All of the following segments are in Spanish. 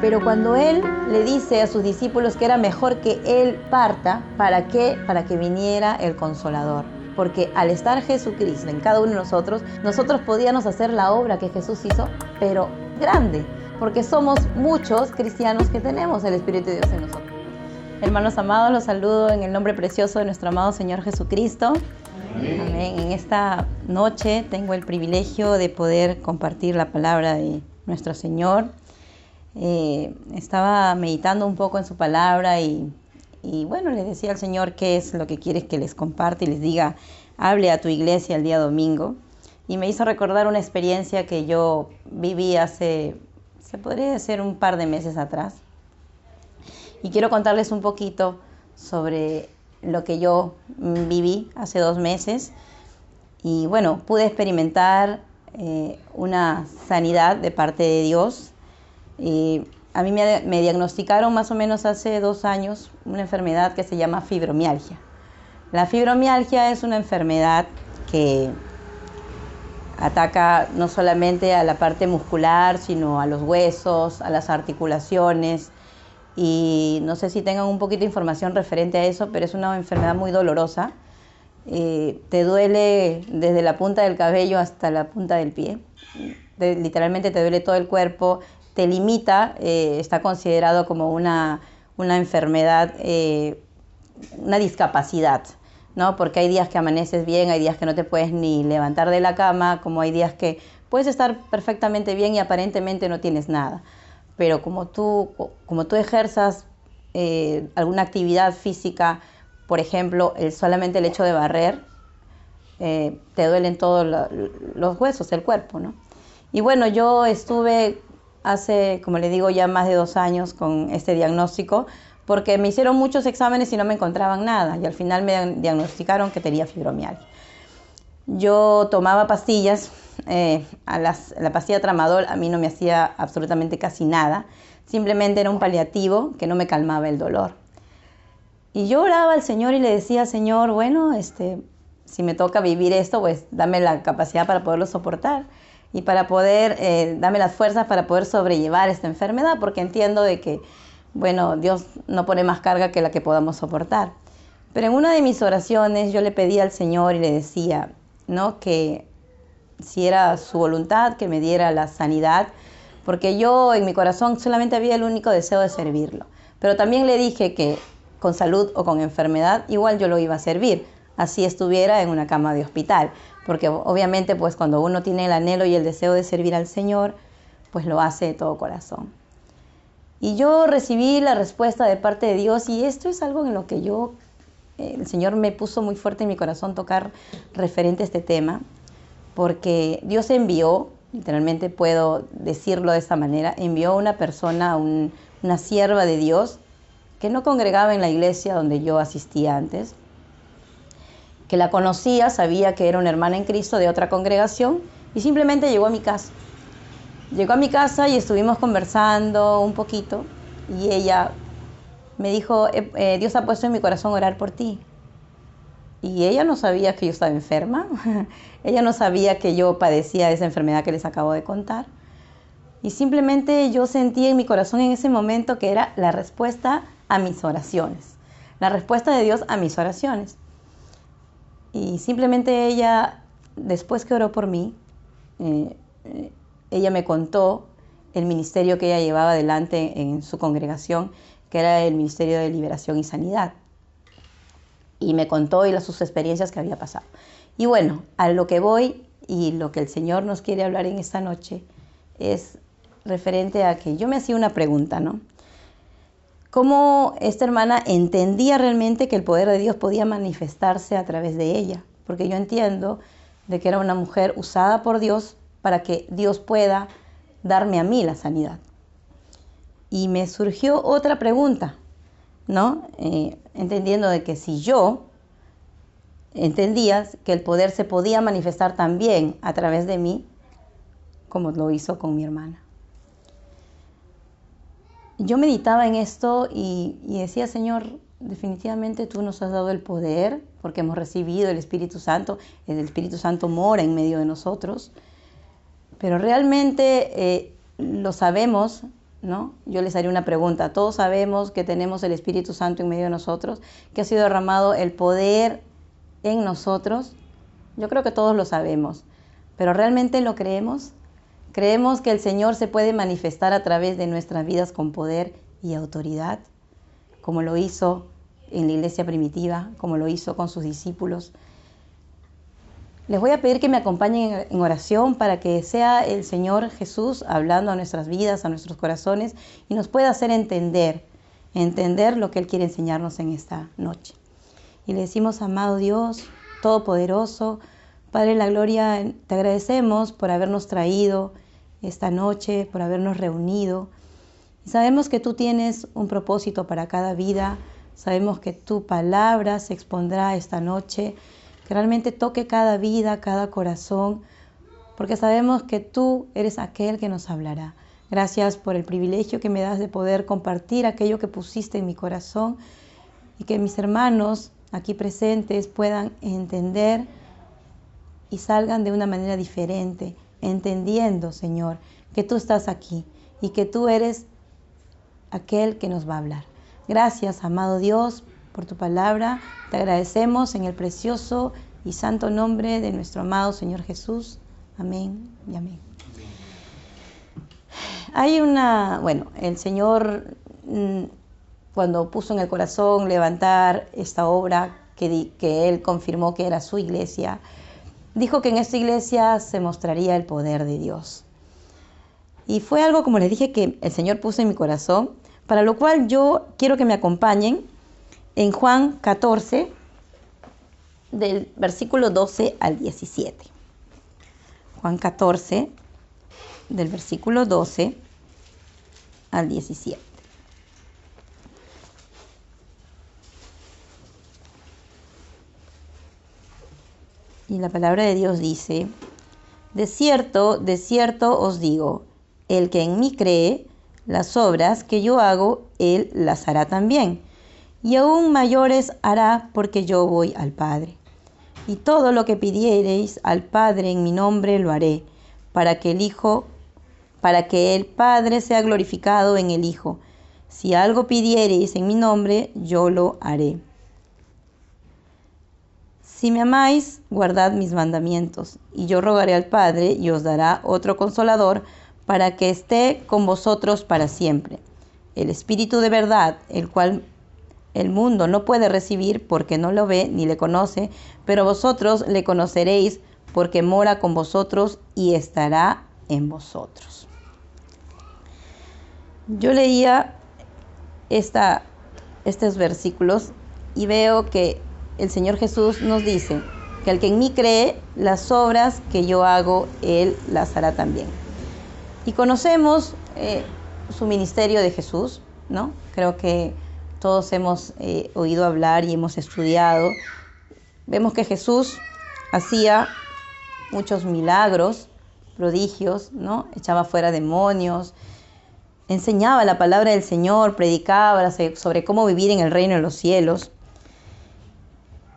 Pero cuando Él le dice a sus discípulos que era mejor que Él parta, ¿para qué? Para que viniera el Consolador. Porque al estar Jesucristo en cada uno de nosotros podíamos hacer la obra que Jesús hizo, pero grande, porque somos muchos cristianos que tenemos el Espíritu de Dios en nosotros. Hermanos amados, los saludo en el nombre precioso de nuestro amado Señor Jesucristo. Amén. Amén. En esta noche tengo el privilegio de poder compartir la palabra de nuestro Señor. Estaba meditando un poco en su palabra y bueno, le decía al Señor qué es lo que quieres que les comparte y les diga, hable a tu iglesia el día domingo. Y me hizo recordar una experiencia que yo viví se podría decir un par de meses atrás. Y quiero contarles un poquito sobre lo que yo viví hace 2 meses. Y bueno, pude experimentar una sanidad de parte de Dios. A mí me diagnosticaron más o menos hace 2 años una enfermedad que se llama fibromialgia. La fibromialgia es una enfermedad que ataca no solamente a la parte muscular, sino a los huesos, a las articulaciones. Y no sé si tengan un poquito de información referente a eso, pero es una enfermedad muy dolorosa. Te duele desde la punta del cabello hasta la punta del pie. Literalmente te duele todo el cuerpo. Te limita, está considerado como una enfermedad, una discapacidad, ¿no? Porque hay días que amaneces bien, hay días que no te puedes ni levantar de la cama, como hay días que puedes estar perfectamente bien y aparentemente no tienes nada. Pero como tú ejerzas alguna actividad física, por ejemplo, solamente el hecho de barrer, te duelen todos los huesos del cuerpo, ¿no? Y bueno, yo estuve hace, como le digo, ya más de 2 años con este diagnóstico, porque me hicieron muchos exámenes y no me encontraban nada, y al final me diagnosticaron que tenía fibromialgia. Yo tomaba pastillas, la pastilla Tramadol a mí no me hacía absolutamente casi nada, simplemente era un paliativo que no me calmaba el dolor. Y yo oraba al Señor y le decía, Señor, bueno, si me toca vivir esto, pues dame la capacidad para poderlo soportar. Y para poder, darme las fuerzas para poder sobrellevar esta enfermedad, porque entiendo de que, bueno, Dios no pone más carga que la que podamos soportar. Pero en una de mis oraciones yo le pedí al Señor y le decía, ¿no?, que si era su voluntad, que me diera la sanidad, porque yo en mi corazón solamente había el único deseo de servirlo. Pero también le dije que con salud o con enfermedad, igual yo lo iba a servir, así estuviera en una cama de hospital. Porque obviamente pues cuando uno tiene el anhelo y el deseo de servir al Señor, pues lo hace de todo corazón. Y yo recibí la respuesta de parte de Dios, y esto es algo en lo que el Señor me puso muy fuerte en mi corazón tocar referente a este tema, porque Dios envió, literalmente puedo decirlo de esta manera, envió una persona, una sierva de Dios, que no congregaba en la iglesia donde yo asistía antes, que la conocía, sabía que era una hermana en Cristo de otra congregación, y simplemente llegó a mi casa. Llegó a mi casa y estuvimos conversando un poquito, y ella me dijo, Dios ha puesto en mi corazón orar por ti. Y ella no sabía que yo estaba enferma, ella no sabía que yo padecía esa enfermedad que les acabo de contar. Y simplemente yo sentí en mi corazón en ese momento que era la respuesta a mis oraciones, la respuesta de Dios a mis oraciones. Y simplemente ella, después que oró por mí, ella me contó el ministerio que ella llevaba adelante en su congregación, que era el Ministerio de Liberación y Sanidad. Y me contó sus experiencias que había pasado. Y bueno, a lo que voy y lo que el Señor nos quiere hablar en esta noche es referente a que yo me hacía una pregunta, ¿no? ¿Cómo esta hermana entendía realmente que el poder de Dios podía manifestarse a través de ella? Porque yo entiendo de que era una mujer usada por Dios para que Dios pueda darme a mí la sanidad. Y me surgió otra pregunta, ¿no? Entendiendo de que si yo entendía que el poder se podía manifestar también a través de mí, como lo hizo con mi hermana. Yo meditaba en esto y decía, Señor, definitivamente tú nos has dado el poder porque hemos recibido el Espíritu Santo mora en medio de nosotros, pero realmente lo sabemos ¿no? Yo les haré una pregunta. Todos sabemos que tenemos el Espíritu Santo en medio de nosotros, que ha sido derramado el poder en nosotros. Yo creo que todos lo sabemos, pero ¿realmente lo creemos? ¿Creemos que el Señor se puede manifestar a través de nuestras vidas con poder y autoridad, como lo hizo en la iglesia primitiva, como lo hizo con sus discípulos? Les voy a pedir que me acompañen en oración para que sea el Señor Jesús hablando a nuestras vidas, a nuestros corazones, y nos pueda hacer entender lo que Él quiere enseñarnos en esta noche. Y le decimos: amado Dios Todopoderoso, Padre de la Gloria, te agradecemos por habernos traído esta noche, por habernos reunido. Y sabemos que tú tienes un propósito para cada vida. Sabemos que tu palabra se expondrá esta noche, que realmente toque cada vida, cada corazón, porque sabemos que tú eres aquel que nos hablará. Gracias por el privilegio que me das de poder compartir aquello que pusiste en mi corazón, y que mis hermanos aquí presentes puedan entender y salgan de una manera diferente, entendiendo, Señor, que tú estás aquí y que tú eres aquel que nos va a hablar. Gracias, amado Dios, por tu palabra. Te agradecemos en el precioso y santo nombre de nuestro amado Señor Jesús. Amén y amén. El Señor, cuando puso en el corazón levantar esta obra que Él confirmó que era su iglesia, dijo que en esta iglesia se mostraría el poder de Dios. Y fue algo, como les dije, que el Señor puso en mi corazón, para lo cual yo quiero que me acompañen en Juan 14, del versículo 12 al 17. Juan 14, del versículo 12 al 17. Y la palabra de Dios dice: de cierto os digo, el que en mí cree, las obras que yo hago, él las hará también. Y aún mayores hará, porque yo voy al Padre. Y todo lo que pidiereis al Padre en mi nombre lo haré, para que el Padre sea glorificado en el Hijo. Si algo pidiereis en mi nombre, yo lo haré. Si me amáis, guardad mis mandamientos, y yo rogaré al Padre, y os dará otro Consolador, para que esté con vosotros para siempre. El Espíritu de verdad, el cual el mundo no puede recibir porque no lo ve ni le conoce, pero vosotros le conoceréis porque mora con vosotros y estará en vosotros. Yo leía estos versículos y veo que el Señor Jesús nos dice que el que en mí cree, las obras que yo hago, Él las hará también. Y conocemos su ministerio de Jesús, ¿no? Creo que todos hemos oído hablar y hemos estudiado. Vemos que Jesús hacía muchos milagros, prodigios, ¿no? Echaba fuera demonios, enseñaba la palabra del Señor, predicaba sobre cómo vivir en el reino de los cielos.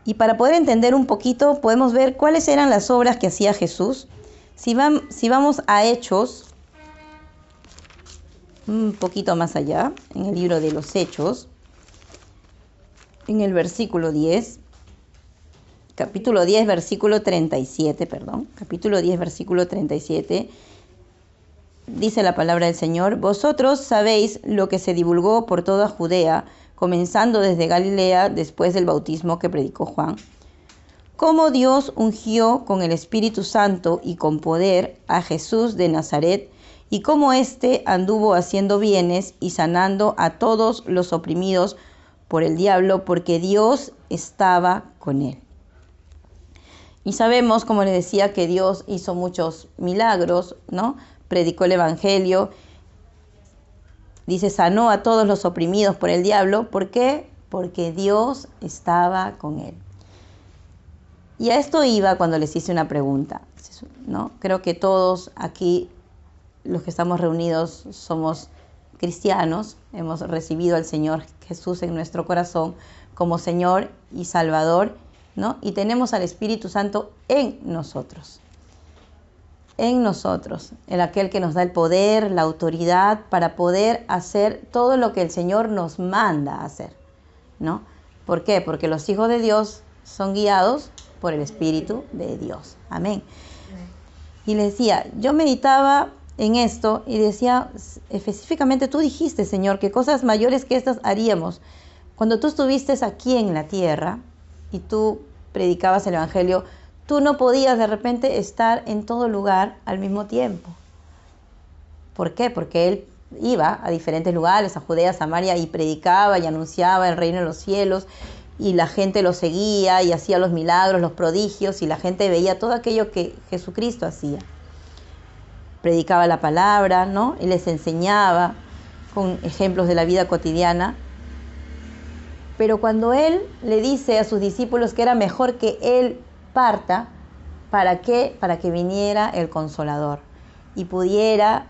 Y para poder entender un poquito, podemos ver cuáles eran las obras que hacía Jesús. Si vamos a Hechos, un poquito más allá, en el libro de los Hechos, en el versículo 10, capítulo 10, versículo 37, capítulo 10, versículo 37, dice la palabra del Señor: vosotros sabéis lo que se divulgó por toda Judea, comenzando desde Galilea, después del bautismo que predicó Juan, cómo Dios ungió con el Espíritu Santo y con poder a Jesús de Nazaret, y cómo éste anduvo haciendo bienes y sanando a todos los oprimidos por el diablo, porque Dios estaba con él. Y sabemos, como les decía, que Dios hizo muchos milagros, ¿no? Predicó el Evangelio. Dice, sanó a todos los oprimidos por el diablo. ¿Por qué? Porque Dios estaba con él. Y a esto iba cuando les hice una pregunta, ¿no? Creo que todos aquí, los que estamos reunidos, somos cristianos. Hemos recibido al Señor Jesús en nuestro corazón como Señor y Salvador, ¿no? Y tenemos al Espíritu Santo en nosotros. en nosotros, en aquel que nos da el poder, la autoridad para poder hacer todo lo que el Señor nos manda a hacer, ¿no? ¿Por qué? Porque los hijos de Dios son guiados por el Espíritu de Dios. Amén. Y le decía, yo meditaba en esto y decía, específicamente tú dijiste, Señor, que cosas mayores que estas haríamos. Cuando tú estuviste aquí en la tierra y tú predicabas el Evangelio, tú no podías de repente estar en todo lugar al mismo tiempo. ¿Por qué? Porque Él iba a diferentes lugares, a Judea, Samaria, y predicaba y anunciaba el reino de los cielos, y la gente lo seguía y hacía los milagros, los prodigios, y la gente veía todo aquello que Jesucristo hacía. Predicaba la palabra, ¿no? Y les enseñaba con ejemplos de la vida cotidiana. Pero cuando Él le dice a sus discípulos que era mejor que Él parta, ¿para qué? Para que viniera el Consolador y pudiera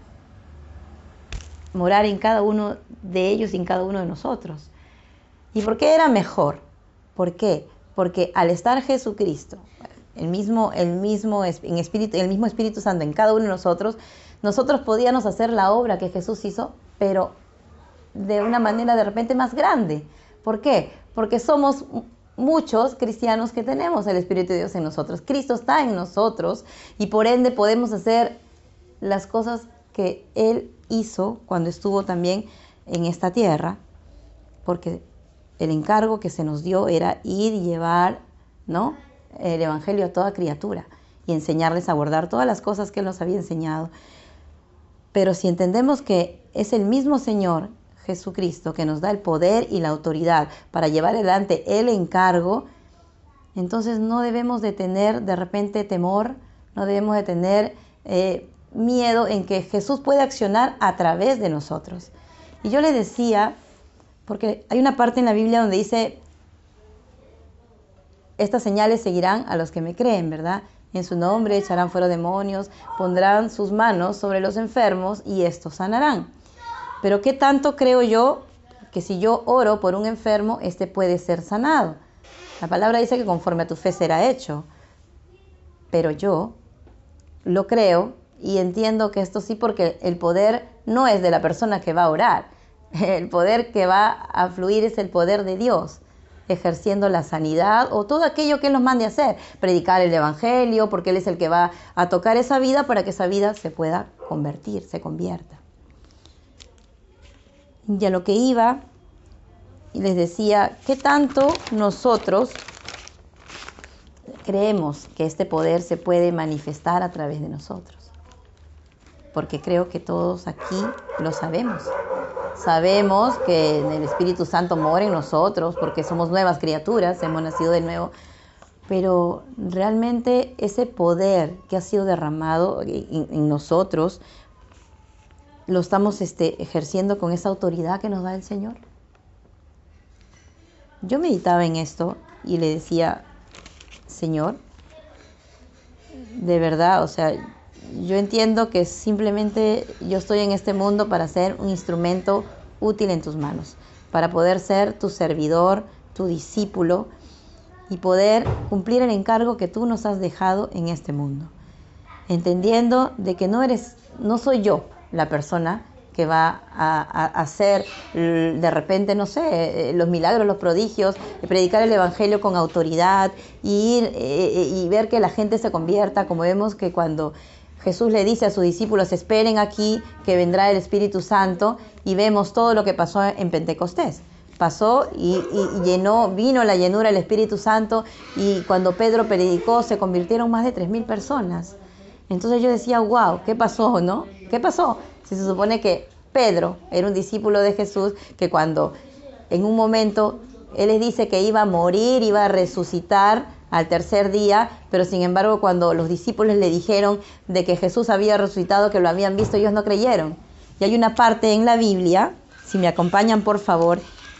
morar en cada uno de ellos y en cada uno de nosotros. ¿Y por qué era mejor? ¿Por qué? Porque al estar Jesucristo, el mismo Espíritu Santo en cada uno de nosotros, nosotros podíamos hacer la obra que Jesús hizo, pero de una manera de repente más grande. ¿Por qué? Porque somos muchos cristianos que tenemos el Espíritu de Dios en nosotros. Cristo está en nosotros y por ende podemos hacer las cosas que Él hizo cuando estuvo también en esta tierra, porque el encargo que se nos dio era ir y llevar, ¿no?, el Evangelio a toda criatura y enseñarles a guardar todas las cosas que Él nos había enseñado. Pero si entendemos que es el mismo Señor Jesucristo que nos da el poder y la autoridad para llevar adelante el encargo, entonces no debemos de tener de repente temor, no debemos de tener miedo en que Jesús puede accionar a través de nosotros. Y yo le decía, porque hay una parte en la Biblia donde dice, estas señales seguirán a los que me creen, ¿verdad? En su nombre echarán fuera demonios, pondrán sus manos sobre los enfermos y estos sanarán. Pero ¿qué tanto creo yo que si yo oro por un enfermo, este puede ser sanado? La palabra dice que conforme a tu fe será hecho. Pero yo lo creo y entiendo que esto sí, porque el poder no es de la persona que va a orar. El poder que va a fluir es el poder de Dios, ejerciendo la sanidad o todo aquello que Él nos mande a hacer. Predicar el Evangelio, porque Él es el que va a tocar esa vida para que esa vida se pueda convertir, se convierta. Y a lo que iba, y les decía, ¿qué tanto nosotros creemos que este poder se puede manifestar a través de nosotros? Porque creo que todos aquí lo sabemos. Sabemos que el Espíritu Santo mora en nosotros porque somos nuevas criaturas, hemos nacido de nuevo. Pero realmente ese poder que ha sido derramado en nosotros, ¿lo estamos ejerciendo con esa autoridad que nos da el Señor? Yo meditaba en esto y le decía, Señor, de verdad, o sea, yo entiendo que simplemente yo estoy en este mundo para ser un instrumento útil en tus manos, para poder ser tu servidor, tu discípulo y poder cumplir el encargo que tú nos has dejado en este mundo. Entendiendo de que no soy yo la persona que va a hacer de repente, no sé, los milagros, los prodigios, predicar el Evangelio con autoridad, y ir y ver que la gente se convierta, como vemos que cuando Jesús le dice a sus discípulos, esperen aquí que vendrá el Espíritu Santo, y vemos todo lo que pasó en Pentecostés. Pasó y vino la llenura del Espíritu Santo, y cuando Pedro predicó se convirtieron más de 3,000 personas. Entonces yo decía, wow, ¿qué pasó, no? ¿Qué pasó? Si se supone que Pedro era un discípulo de Jesús, que cuando en un momento Él les dice que iba a morir, iba a resucitar al tercer día, pero sin embargo cuando los discípulos le dijeron de que Jesús había resucitado, que lo habían visto, ellos no creyeron. Y hay una parte en la Biblia, si me acompañan por favor,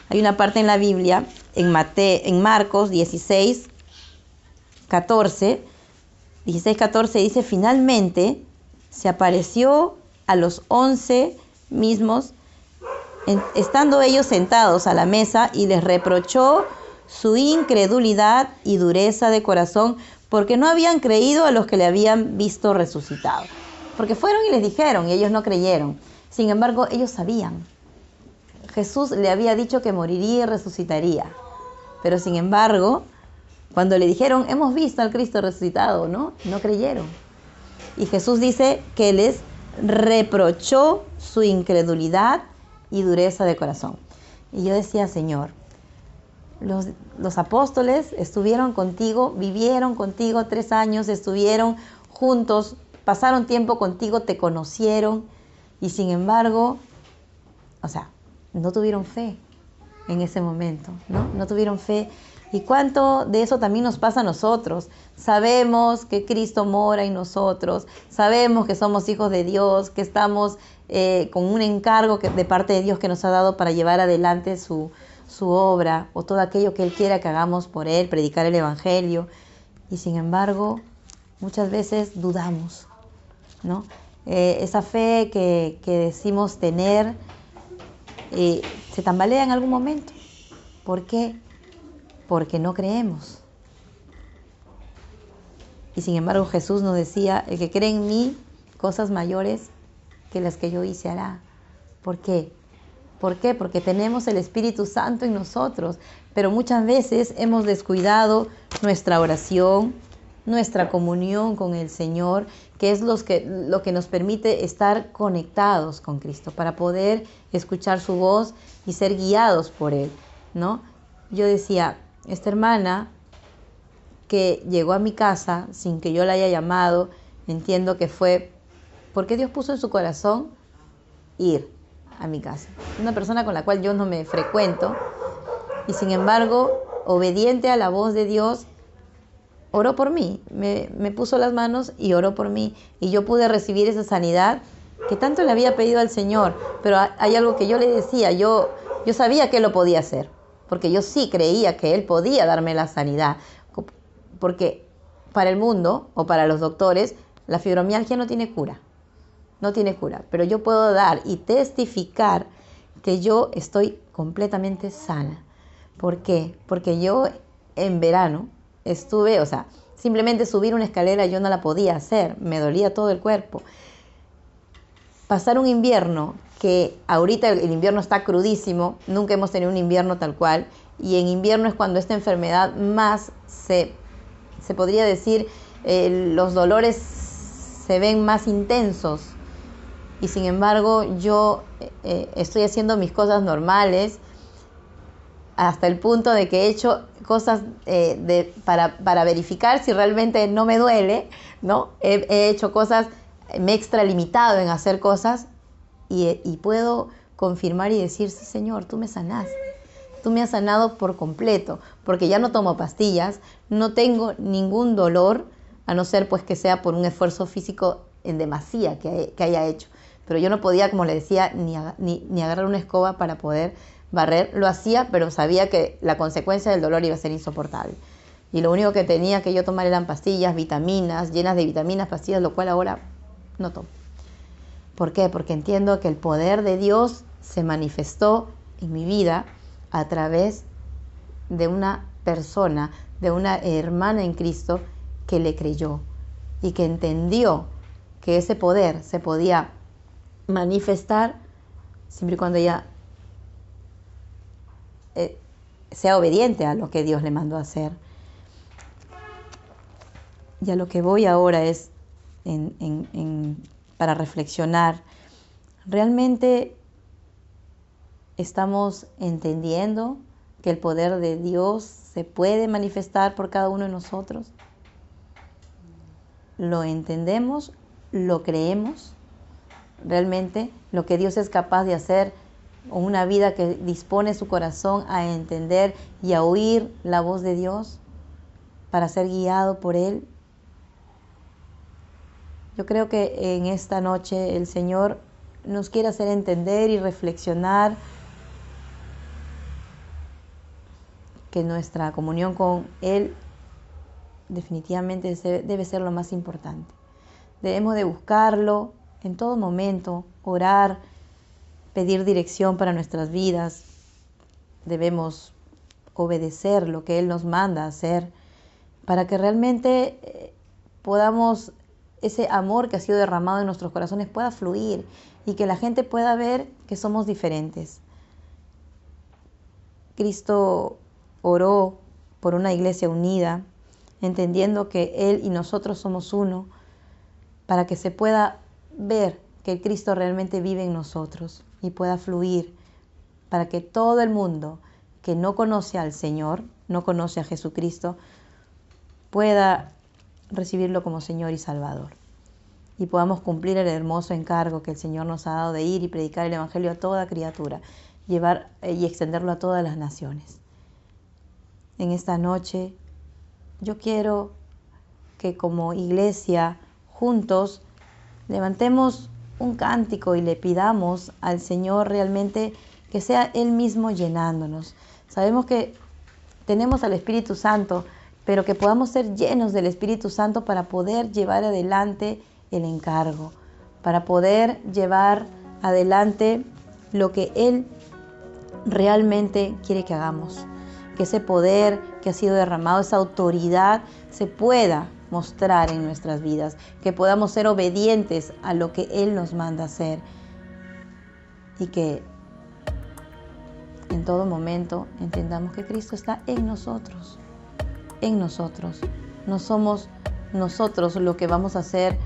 hay una parte en la Biblia, en Marcos 16, 14, dice, finalmente se apareció a los 11 mismos, estando ellos sentados a la mesa, y les reprochó su incredulidad y dureza de corazón, porque no habían creído a los que le habían visto resucitado. Porque fueron y les dijeron y ellos no creyeron. Sin embargo, ellos sabían. Jesús le había dicho que moriría y resucitaría. Pero sin embargo, cuando le dijeron, hemos visto al Cristo resucitado, no creyeron. Y Jesús dice que les reprochó su incredulidad y dureza de corazón. Y yo decía, Señor, los apóstoles estuvieron contigo, vivieron contigo 3 años, estuvieron juntos, pasaron tiempo contigo, te conocieron y sin embargo, no tuvieron fe en ese momento, no tuvieron fe. ¿Y cuánto de eso también nos pasa a nosotros? Sabemos que Cristo mora en nosotros, sabemos que somos hijos de Dios, que estamos con un encargo de parte de Dios que nos ha dado para llevar adelante su obra o todo aquello que Él quiera que hagamos por Él, predicar el Evangelio. Y sin embargo, muchas veces dudamos, ¿no? Esa fe que decimos tener se tambalea en algún momento. ¿Por qué? Porque no creemos. Y sin embargo Jesús nos decía, el que cree en mí, cosas mayores que las que yo hice hará. ¿Por qué? ¿Por qué? Porque tenemos el Espíritu Santo en nosotros, pero muchas veces hemos descuidado nuestra oración, nuestra comunión con el Señor, que es lo que nos permite estar conectados con Cristo, para poder escuchar su voz y ser guiados por Él, ¿no? Yo decía, esta hermana que llegó a mi casa sin que yo la haya llamado, entiendo que fue porque Dios puso en su corazón ir a mi casa. Una persona con la cual yo no me frecuento y sin embargo, obediente a la voz de Dios, oró por mí, me puso las manos y oró por mí y yo pude recibir esa sanidad que tanto le había pedido al Señor. Pero hay algo que yo le decía, yo sabía que Él lo podía hacer, porque yo sí creía que Él podía darme la sanidad, porque para el mundo o para los doctores la fibromialgia no tiene cura, pero yo puedo dar y testificar que yo estoy completamente sana. ¿Por qué? Porque yo en verano estuve, simplemente subir una escalera yo no la podía hacer, me dolía todo el cuerpo. Pasar un invierno, que ahorita el invierno está crudísimo, nunca hemos tenido un invierno tal cual, y en invierno es cuando esta enfermedad más se podría decir, los dolores se ven más intensos. Y sin embargo yo estoy haciendo mis cosas normales, hasta el punto de que he hecho cosas para verificar si realmente no me duele, ¿no? He hecho cosas, me he extralimitado en hacer cosas y puedo confirmar y decir, sí, Señor, tú me sanaste. Tú me has sanado por completo, porque ya no tomo pastillas, no tengo ningún dolor, a no ser pues que sea por un esfuerzo físico en demasía que haya hecho. Pero yo no podía, como le decía, ni agarrar una escoba para poder barrer. Lo hacía, pero sabía que la consecuencia del dolor iba a ser insoportable. Y lo único que tenía que yo tomar eran pastillas, vitaminas, llenas de vitaminas, pastillas, lo cual ahora no tomo. ¿Por qué? Porque entiendo que el poder de Dios se manifestó en mi vida a través de una persona, de una hermana en Cristo que le creyó y que entendió que ese poder se podía manifestar siempre y cuando ella sea obediente a lo que Dios le mandó a hacer. Y a lo que voy ahora es para reflexionar. ¿Realmente estamos entendiendo que el poder de Dios se puede manifestar por cada uno de nosotros? ¿Lo entendemos? ¿Lo creemos? Realmente lo que Dios es capaz de hacer con una vida que dispone su corazón a entender y a oír la voz de Dios para ser guiado por Él. Yo creo que en esta noche el Señor nos quiere hacer entender y reflexionar que nuestra comunión con Él definitivamente debe ser lo más importante. Debemos de buscarlo en todo momento, orar, pedir dirección para nuestras vidas. Debemos obedecer lo que Él nos manda hacer, para que realmente podamos, ese amor que ha sido derramado en nuestros corazones pueda fluir y que la gente pueda ver que somos diferentes. Cristo oró por una iglesia unida, entendiendo que Él y nosotros somos uno, para que se pueda ver que el Cristo realmente vive en nosotros y pueda fluir, para que todo el mundo que no conoce al Señor, no conoce a Jesucristo, pueda recibirlo como Señor y Salvador. Y podamos cumplir el hermoso encargo que el Señor nos ha dado de ir y predicar el Evangelio a toda criatura, llevar y extenderlo a todas las naciones. En esta noche yo quiero que como iglesia juntos levantemos un cántico y le pidamos al Señor realmente que sea Él mismo llenándonos. Sabemos que tenemos al Espíritu Santo, pero que podamos ser llenos del Espíritu Santo para poder llevar adelante el encargo, para poder llevar adelante lo que Él realmente quiere que hagamos. Que ese poder que ha sido derramado, esa autoridad, se pueda mostrar en nuestras vidas, que podamos ser obedientes a lo que Él nos manda hacer y que en todo momento entendamos que Cristo está en nosotros, en nosotros. No somos nosotros lo que vamos a hacer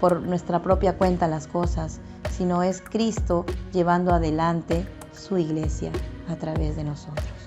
por nuestra propia cuenta las cosas, sino es Cristo llevando adelante su iglesia a través de nosotros.